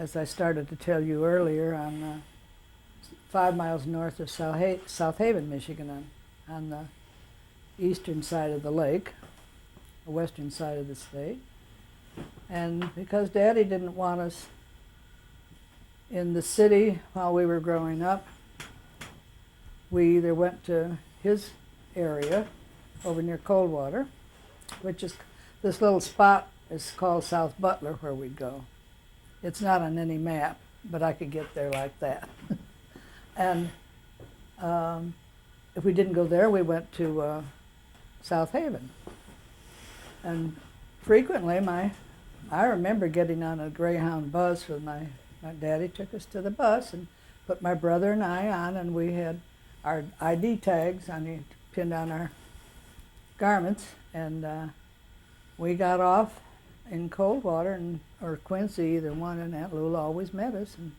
as I started to tell you earlier, on 5 miles north of South Haven, Michigan, on the eastern side of the lake, the western side of the state. And because Daddy didn't want us in the city while we were growing up, we either went to his area over near Coldwater, which is this little spot is called South Butler, where we'd go. It's not on any map, but I could get there like that. And if we didn't go there, we went to South Haven. And frequently, I remember getting on a Greyhound bus with my daddy took us to the bus and put my brother and I on, and we had our ID tags pinned on our garments, and we got off in Coldwater or Quincy, either one, and Aunt Lula always met us, and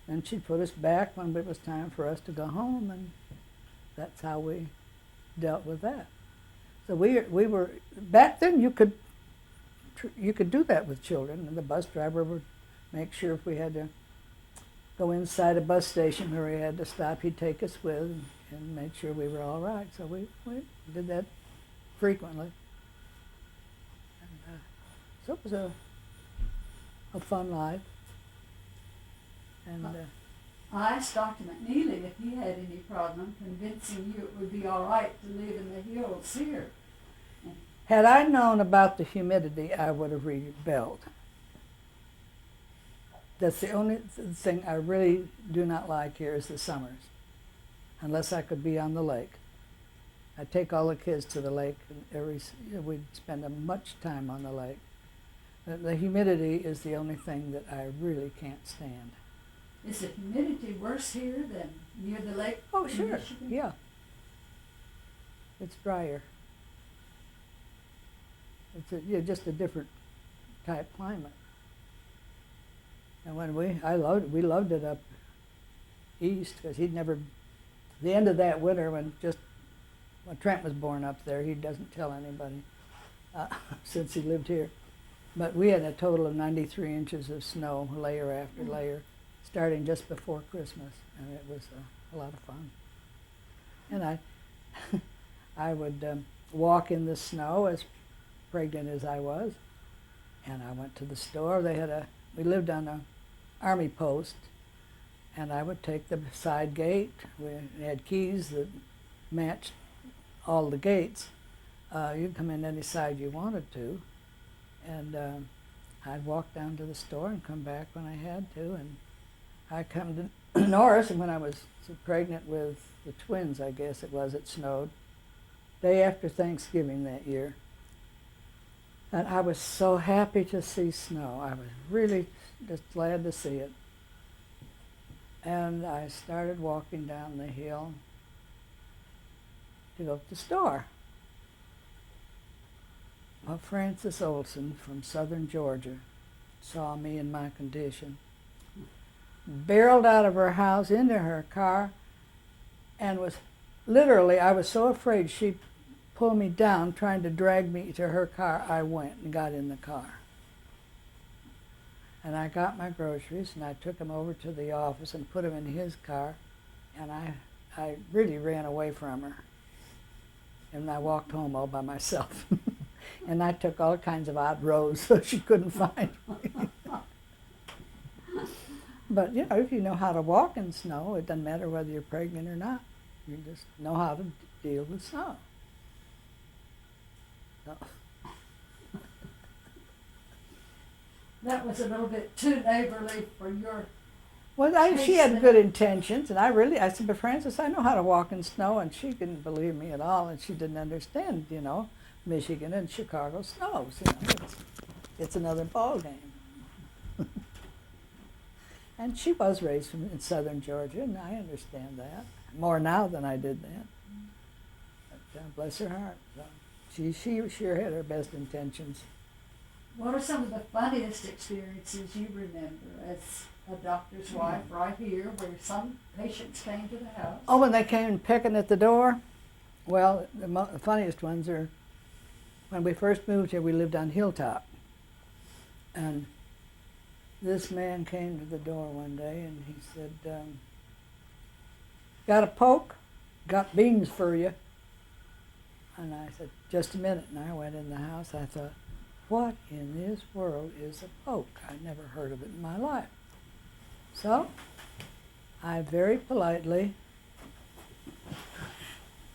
then she'd put us back when it was time for us to go home, and that's how we dealt with that. So we were back then. You could do that with children, and the bus driver would make sure if we had to go inside a bus station where we had to stop, he'd take us with and make sure we were all right. So we did that frequently. And, so it was a fun life. And I asked Dr. McNeeley if he had any problem convincing you it would be all right to live in the hills here. Had I known about the humidity, I would have rebelled. That's the only thing I really do not like here is the summers, unless I could be on the lake. I'd take all the kids to the lake, and we'd spend much time on the lake. The humidity is the only thing that I really can't stand. Is the humidity worse here than near the lake? Oh, sure, Michigan? yeah. It's drier. It's just a different type climate. And when we loved it up east, because the end of that winter when Trent was born up there, he doesn't tell anybody since he lived here. But we had a total of 93 inches of snow, layer after layer, starting just before Christmas, and it was a lot of fun. And I would walk in the snow, as pregnant as I was, and I went to the store. We lived on an army post, and I would take the side gate. We had keys that matched all the gates. You could come in any side you wanted to, and I'd walk down to the store and come back when I had to. And I come to Norris, and when I was pregnant with the twins, I guess it snowed day after Thanksgiving that year. And I was so happy to see snow. I was really just glad to see it. And I started walking down the hill to go to the store. Well, Frances Olson from southern Georgia saw me in my condition, barreled out of her house into her car, and I was so afraid she'd pull me down, trying to drag me to her car. I went and got in the car. And I got my groceries, and I took them over to the office and put them in his car, and I really ran away from her. And I walked home all by myself. And I took all kinds of odd roads so she couldn't find me. But, if you know how to walk in snow, it doesn't matter whether you're pregnant or not. You just know how to deal with snow. So. That was a little bit too neighborly for your Well, she had good intentions, and I said, but Frances, I know how to walk in snow, and she didn't believe me at all, and she didn't understand, Michigan and Chicago snows. It's another ball game. And she was raised in southern Georgia, and I understand that more now than I did then. But, bless her heart. So she sure had her best intentions. What are some of the funniest experiences you remember as a doctor's wife right here, where some patients came to the house? Oh, when they came pecking at the door? Well, the funniest ones are when we first moved here. We lived on Hilltop, and this man came to the door one day and he said, got a poke? Got beans for you. And I said, just a minute. And I went in the house. I thought, what in this world is a poke? I never heard of it in my life. So I very politely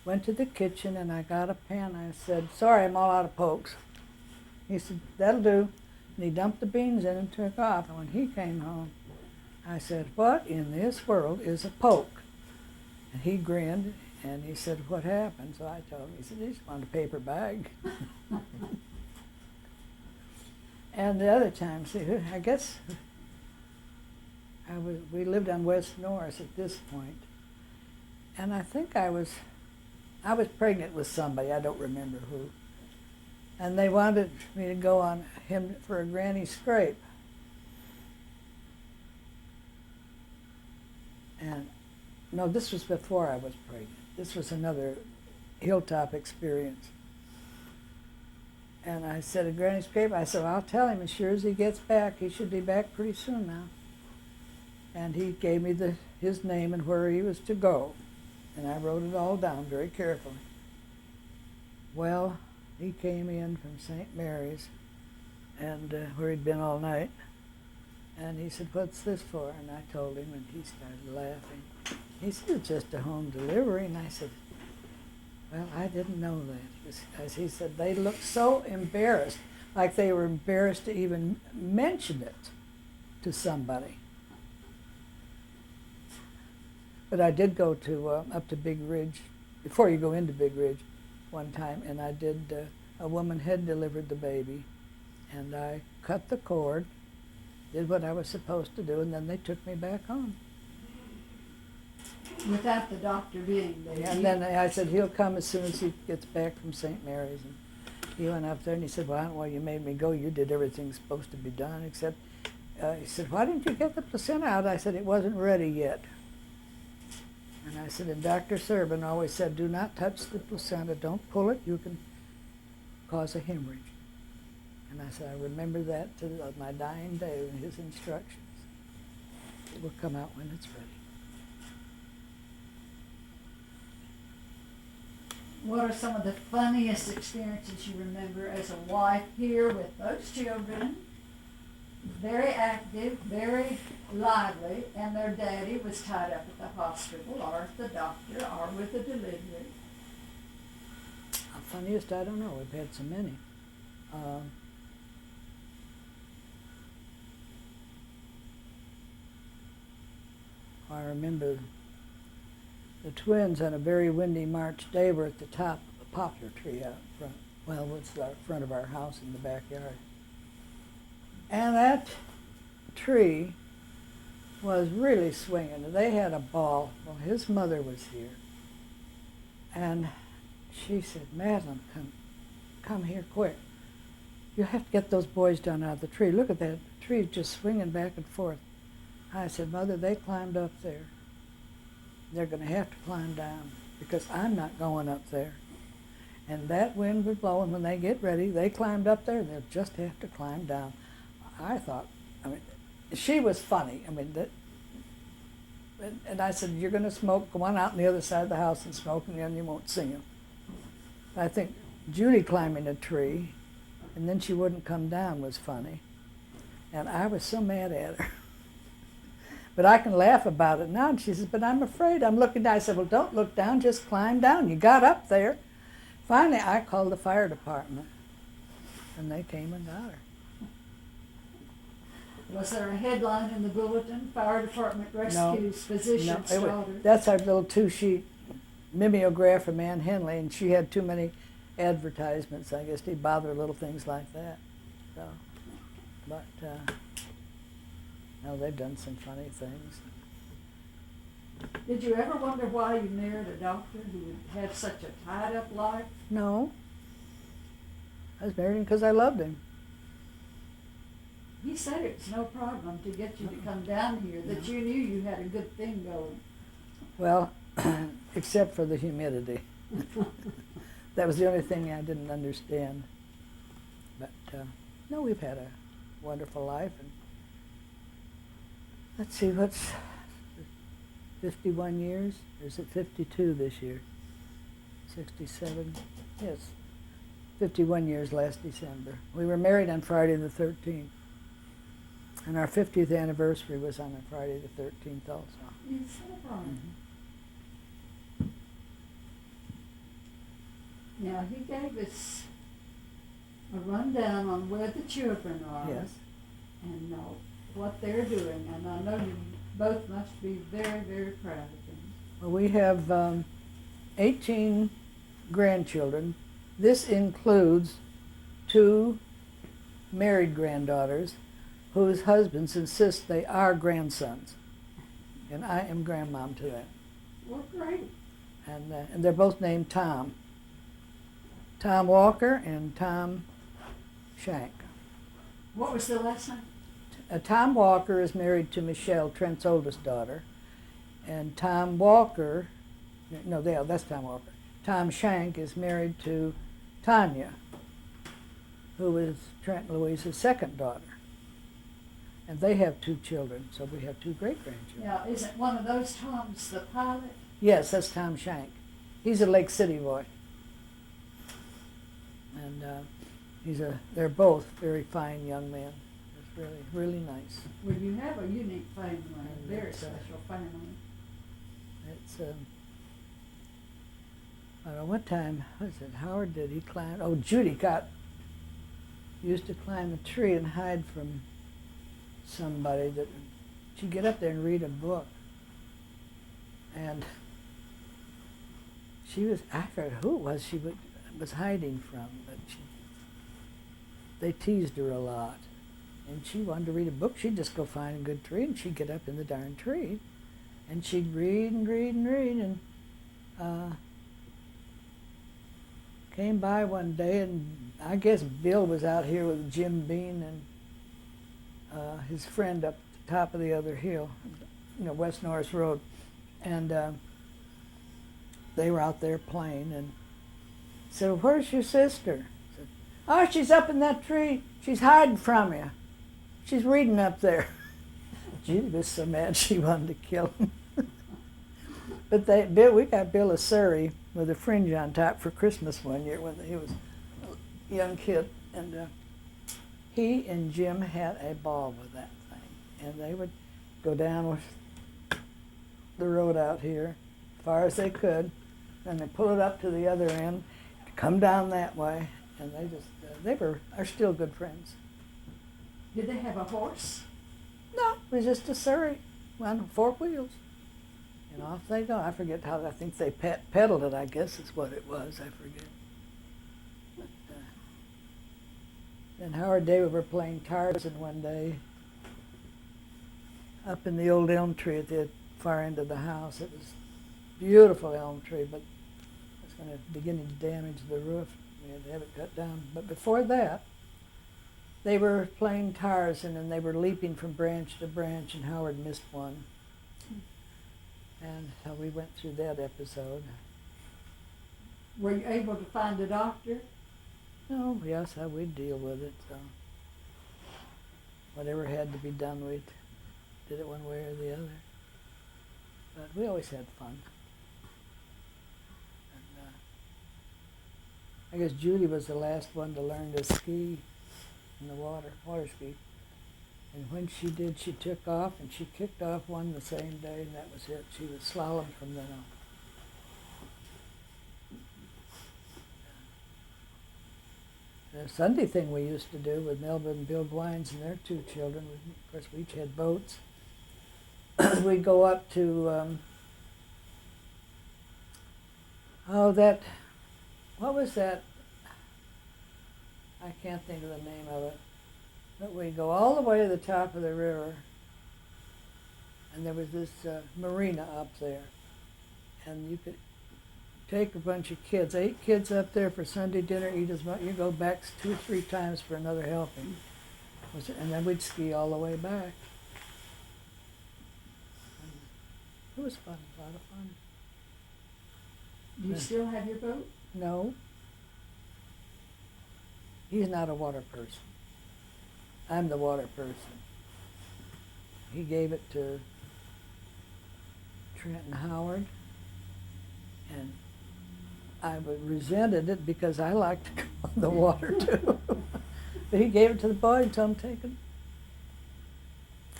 went to the kitchen and I got a pan. I said, sorry, I'm all out of pokes. He said, that'll do. And he dumped the beans in and took off. And when he came home, I said, what in this world is a poke? And he grinned and he said, what happened? So I told him. He said, he just wanted a paper bag. And the other time, see, I guess we lived on West Norris at this point. And I think I was pregnant with somebody, I don't remember who. And they wanted me to go on him for a granny scrape. And no, this was before I was pregnant. This was another hilltop experience. And I said, a granny scrape? I said, I'll tell him as sure as he gets back. He should be back pretty soon now. And he gave me his name and where he was to go. And I wrote it all down very carefully. Well, he came in from St. Mary's, and where he'd been all night. And he said, what's this for? And I told him, and he started laughing. He said, it's just a home delivery. And I said, well, I didn't know that. As he said, they looked so embarrassed, like they were embarrassed to even mention it to somebody. But I did go to up to Big Ridge, before you go into Big Ridge, one time, and I did, a woman had delivered the baby, and I cut the cord, did what I was supposed to do, and then they took me back home. Without the doctor being there. And then I said, he'll come as soon as he gets back from St. Mary's. And he went up there and he said, well, I don't know why you made me go. You did everything supposed to be done, except, he said, why didn't you get the placenta out? I said, it wasn't ready yet. And I said, and Dr. Serban always said, do not touch the placenta. Don't pull it. You can cause a hemorrhage. And I said, I remember that to my dying day in his instructions. It will come out when it's ready. What are some of the funniest experiences you remember as a wife here with those children? Very active, very lively, and their daddy was tied up at the hospital or at the doctor or with the delivery. Funniest, I don't know. We've had so many. I remember the twins on a very windy March day were at the top of a poplar tree out front. Well, it's the front of our house in the backyard. And that tree was really swinging. They had a ball. Well, his mother was here. And she said, Madeline, come here quick. You have to get those boys down out of the tree. Look at that tree just swinging back and forth. I said, Mother, they climbed up there. They're going to have to climb down because I'm not going up there. And that wind was blowing. When they get ready, they climbed up there. They'll just have to climb down. I thought, she was funny. And I said, you're going to smoke, go on out on the other side of the house and smoke, and then you won't see them. I think Judy climbing a tree, and then she wouldn't come down was funny. And I was so mad at her. But I can laugh about it now. And she says, but I'm afraid. I'm looking down. I said, well, don't look down. Just climb down. You got up there. Finally, I called the fire department, and they came and got her. Was there a headline in the bulletin? Fire department rescues physician's daughter. That's our little two-sheet mimeograph of Ann Henley, and she had too many advertisements. I guess they bother little things like that. So, but no, they've done some funny things. Did you ever wonder why you married a doctor who had such a tied-up life? No. I was married him because I loved him. He said it's no problem to get you to come down here, that you knew you had a good thing going. Well, except for the humidity. That was the only thing I didn't understand. But no, we've had a wonderful life, and let's see, what's 51 years? Or is it 52 this year? 67? Yes, 51 years last December. We were married on Friday the 13th. And our 50th anniversary was on a Friday the 13th also. You said right. Now, he gave us a rundown on where the children are. Yes. And what they're doing. And I know you both must be very, very proud of them. Well, we have 18 grandchildren. This includes 2 married granddaughters whose husbands insist they are grandsons. And I am grandmom to them. Well, great. And they're both named Tom. Tom Walker and Tom Shank. What was the last name? Tom Walker is married to Michelle, Trent's oldest daughter. And Tom Walker, no, that's Tom Walker. Tom Shank is married to Tanya, who is Trent and Louise's second daughter. And they have 2 children, so we have 2 great-grandchildren. Now, isn't one of those Toms the pilot? Yes, that's Tom Shank. He's a Lake City boy. And they're both very fine young men. It's really, really nice. Well, you have a unique family, a very It's, special family. It's, I don't know what time, what is it, Howard did he climb? Oh, Judy used to climb a tree and hide from somebody that she'd get up there and read a book. And I forgot who it was she was hiding from, but they teased her a lot. And she wanted to read a book. She'd just go find a good tree, and she'd get up in the darn tree, and she'd read and read and read, and came by one day, and I guess Bill was out here with Jim Bean and his friend up at the top of the other hill, West Norris Road, and they were out there playing, and said, "Well, where's your sister?" I said, "Oh, she's up in that tree. She's hiding from you. She's reading up there." Judy was so mad she wanted to kill him. But we got Bill a Surrey with a fringe on top for Christmas one year when he was a young kid, and he and Jim had a ball with that thing, and they would go down with the road out here as far as they could, and they pull it up to the other end, come down that way, and they are still good friends. Did they have a horse? No, it was just a Surrey on 4 wheels. And off they go. I forget how, I think they pedaled it, I guess is what it was, I forget. But, then Howard and David were playing Tarzan one day up in the old elm tree at the far end of the house. It was a beautiful elm tree, but it was beginning to damage the roof. We had to have it cut down. But before that, they were playing Tarzan, and they were leaping from branch to branch, and Howard missed one. And so we went through that episode. Were you able to find a doctor? No, yes, how we'd deal with it. So whatever had to be done, we did it one way or the other. But we always had fun. And, I guess Judy was the last one to learn to ski in the water ski. And when she did, she took off, and she kicked off one the same day, and that was it. She was slalom from then on. The Sunday thing we used to do with Melba and Bill Gwines and their 2 children, of course we each had boats. We'd go up to, what was that? I can't think of the name of it. But we'd go all the way to the top of the river, and there was this marina up there, and you could take a bunch of kids, 8 kids up there for Sunday dinner, eat as much, you go back 2 or 3 times for another helping, and then we'd ski all the way back. And it was fun, a lot of fun. Do you still have your boat? No. He's not a water person. I'm the water person. he gave it to Trent and Howard, and I resented it because I liked to go on the water too. But he gave it to the boy and told him to take it.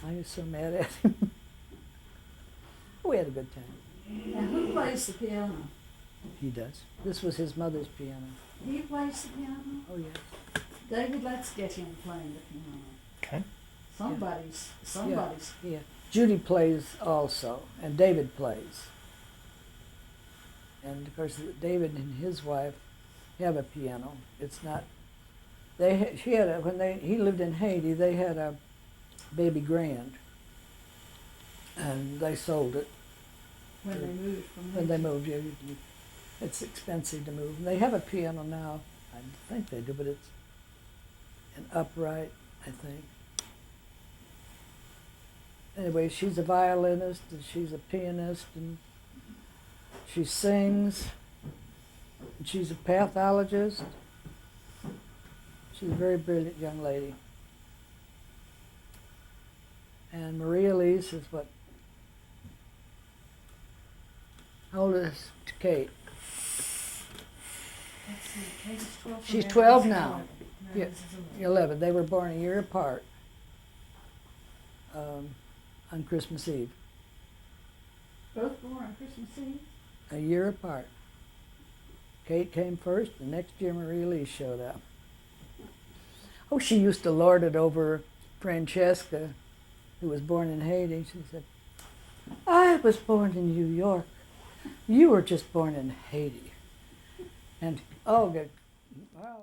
I was so mad at him. We had a good time. And who plays the piano? He does. This was his mother's piano. He plays the piano? Oh, yes. David, let's get him playing the piano. Okay. Somebody's. Yeah. Judy plays also, and David plays. And of course, David and his wife have a piano. It's not. He lived in Haiti. They had a baby grand, and they sold it. When they moved from When they Haiti. moved, it's expensive to move. And they have a piano now. I think they do, but it's an upright, I think. Anyway, she's a violinist and she's a pianist and she sings. And she's a pathologist. She's a very brilliant young lady. And Maria Elise is what? How old is Kate? Let's see, Katie's 12. She's Meredith 12 is now. 11. Yeah. Meredith is 11. 11. They were born a year apart on Christmas Eve. Both born on Christmas Eve? A year apart. Kate came first, the next year Maria Lee showed up. Oh, she used to lord it over Francesca, who was born in Haiti. She said, I was born in New York. You were just born in Haiti. And, oh, good. Wow.